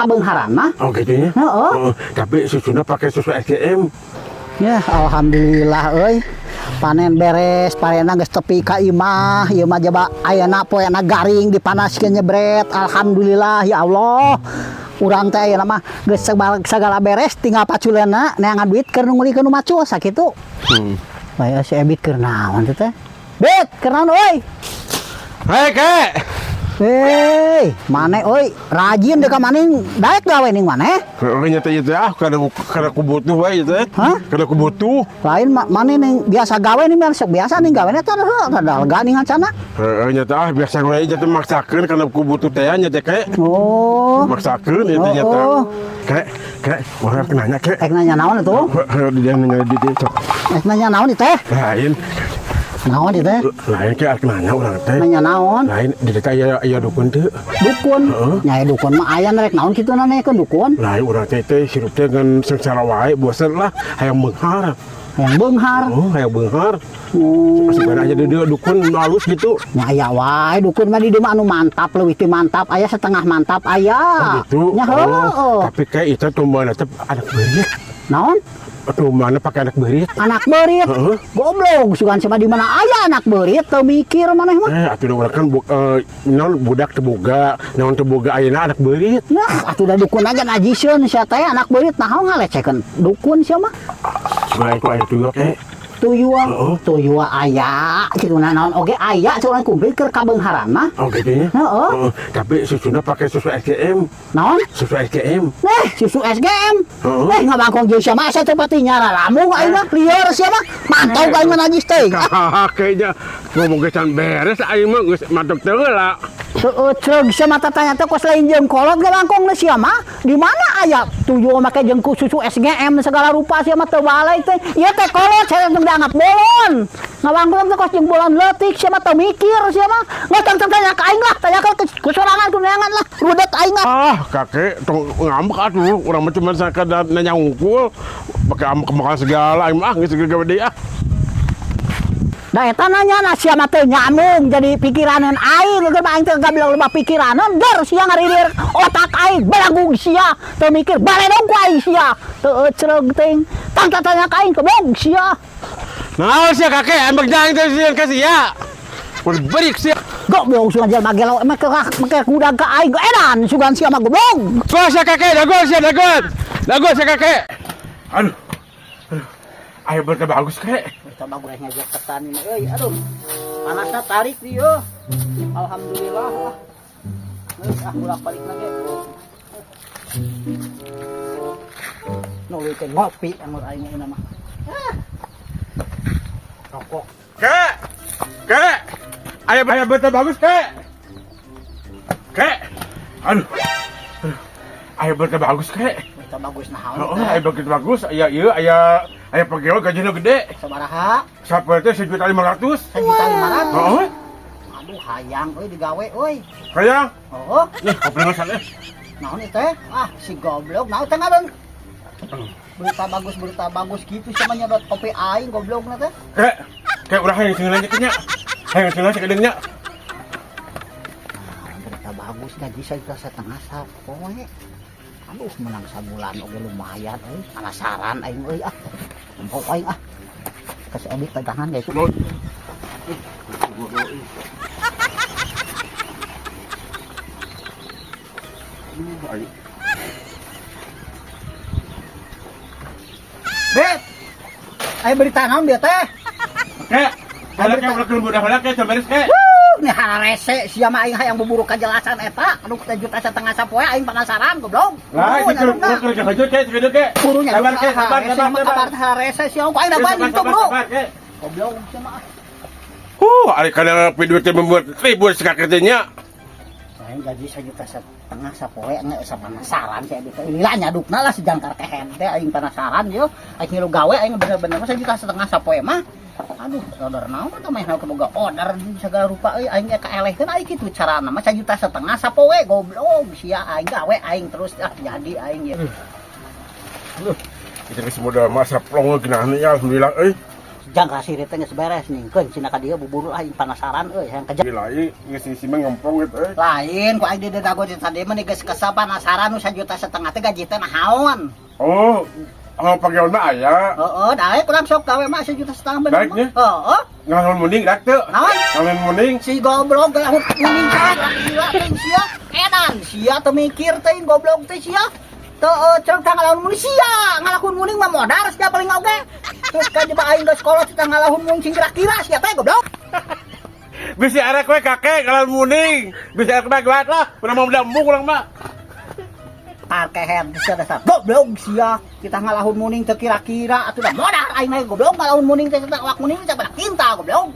kabengharan mah. Oh gitu ya. Heeh. Tapi susunya pakai susu SGM. Ya alhamdulillah euy. Panen beres, parena geus tepi ka imah, ieu mah jaba ayeuna poena garing dipanaskeun nyebret. Alhamdulillah ya Allah. Urang teh ayeuna mah geus sagala beres tinggal paculeuna neangan duit keur ngulikeun nu macul sakitu. Bae si Ebit keur naon teh teh? Bet, keur naon euy? Hei kek. Hei, maneh euy, rajin deh ka maning daek gawe ning maneh. Orangnya teh itu karena ku butuh wae teh. Hah? Karena ku butuh. Lain maneh ning biasa gawe ning biasa ning gawe teh ada lega ning acana. Orangnya teh biasa wae jadi maksakeun karena ku butuh teh nya teh kek. Oh. Maksakeun itu nya teh. Kek, urang nanya kek. Nanya naon atuh? Dia nanya di dia. Nanya naon teh? Lain. Naon teh? Lain kek nanya urang teh. Nanya naon? Lain di dekat aya dukun teu. Dukun. Nyai dukun mah aya rek naon kitu nanekeun dukun. Lain urang teh hirup teh ngan sengsara wae bosan lah hayang beunghar. Hayang beunghar. Oh, hayang beunghar. Oh. Sebenarnya aja dia dukun halus gitu. Nya aya wae dukun mah di dieu mah anu mantap leuwih ti mantap, aya setengah mantap aya. Oh, gitu. Nya heueuh. Tapi kayak itu tumbana teh anak beurit. Naon? Tumbana pakai anak beurit. Anak beurit. Heeh. Goblok, sugan sama di mana aya anak beurit teu mikir maneh mah. Atuh urang kan naon budak teu boga, naon teu boga ayeuna anak beurit. Ya, atuh da dukun aja najisieun sia teh anak beurit naon ngalecehkeun dukun sia mah. Sebenarnya itu aya tuyul kek. Tuyul aya kitu naon oge aya curang kumplit keur kabengharan mah. Oh gitu ya. Heeh. Tapi susunya pakai susu SGM. Naon? Susu SGM. Susu SGM. Heeh. Ngabangkong jeung sia mah asa teh pati nyaralamung ayeuna lieur sia mah. Mantau ka ayeuna najis teh. Kayaknya ngomong geus beres aing mah geus mantep teu heula. Ceug sia mah tanya teh kos lain jeung kolot ngabangkong na sia mah. Di mana aya tuyul make jeung susu SGM segala rupa sia mah teu balai teh. Ieu teh kolot saya dianggap bolon. Ngabangkong teh kos jeung bolon leutik sia mah teu mikir sia mah. Ngatang tanya ka aing lah, tanya ke sorangan ku neangan lah. Rudet aing mah. Kakek tong ngambek atuh, urang mah cuma sakadar nanya ngukul, pakai ambek segala aing mah geus gawe deui ah. Da eta nanya sia mah teu nyambung jadi pikiraneun aing geus aing teh gablok loba pikiraneun der sia ngaridir otak aing balagung sia teu mikir baledong ku aing sia teu cereug teuing tang tanya ka aing kebong sia. Naon sia kakek ambek jang teh sieun ka sia. Berik sia. Goblok sugan jelema gelo make kuda ka aing edan sugan sia mah goblok. Go sia kakek dagon sia dagon. Dagon sia kakek. Aduh. Ayo berita bagus kek. Berita bagus ngajak ketan ini euy aduh. Panasna tarik dieu. Alhamdulillah. Bolak-balik lagi. Nuluy teh ngopi amur aing ini mah. Rokok. Kek. Kek. Ayo berita bagus kek. Kek. Aduh. Ayo berita bagus kek. Berita bagus naon? Oh, ayo berita bagus. Aya pegawai gajinya gede. Sabaraha? Sampai teh 1.500.000. 1.500.000. Oh. Aduh hayang euy digawe euy. Kayak Oh, nih koplingan sana. naon ieu teh? Si goblok, naon teh ngabeung? Berita bagus gitu sama nyedot kopi aing goblokna teh. Kayak urang hayang sing lanjut nya. Hayang sing lanjut kedeungnya. Berita bagus gaji saya setengah sapoe. Aduh menang sabulan oge lumayan euy. Penasaran aing euy ah. Empok aing ah. Kasih Ebit pegangan guys. Bet. Ayo berita naon dia teh? Kek, kalau budak budak kek beres kek. Nih harese sia mah aing hayang buburu kajelasan eta. Anu kita juta setengah sapoe aing penasaran goblok. Lah, itu kerja hajut kek, segede kek. Burunya sabar kek, sabar. kabar harese sia aing da banyak tuh, Bro. Goblok sia mah. Ari kana video teh membuat ribut sekaketnya. Aing gaji 1,5 juta sapoe asa penasaran saya bisa lila nyadukna lah sejangkar kehen teh aing penasaran yo aing ngilu gawe aing bener-bener mah 1,5 juta sapoe mah aduh order naon tah mah boga order segala rupa euy aing kaelehkeun aing kitu carana mah 1,5 juta sapoe goblok sia aing gawe aing terus jadi aing ye. Kita geus modal masa plong geunah ya alhamdulillah euy. jangka sirih teh geus beres ningkeun cenah ka dieu buburu aing penasaran euy hayang kejar. Gilai ngisi mah ngempong gitu Lain ku aing di dago di tadi mah geus kesa penasaran nu 1,5 juta teh gaji teh naon. Oh, pagyawan mah aya. Heeh, daek kurang sok gawe mah 1,5 juta bener. Daek nya? Heeh. Ngalon muning dak teu. Naon? Ngalon muning. Si goblok galahut kuning kan gila teh sia. Edan sia teu mikir teh goblok teh sia. Teu cerita ngalamun muning sia, ngalahun muning mah modar sia paling oge. Terus ka di aing geus sekolah kita ngalahun muning sing kira-kira sia teh goblok. Bisa arek we kakek ngalon muning. Bisa arek dagat lah, pernah mau dambung urang mah. Parkeher sia dasar goblok sia. Kita ngalahun muning teu kira-kira atuh da modar aing mah goblok ngalahun muning teh awak muning teh pada kinta goblok.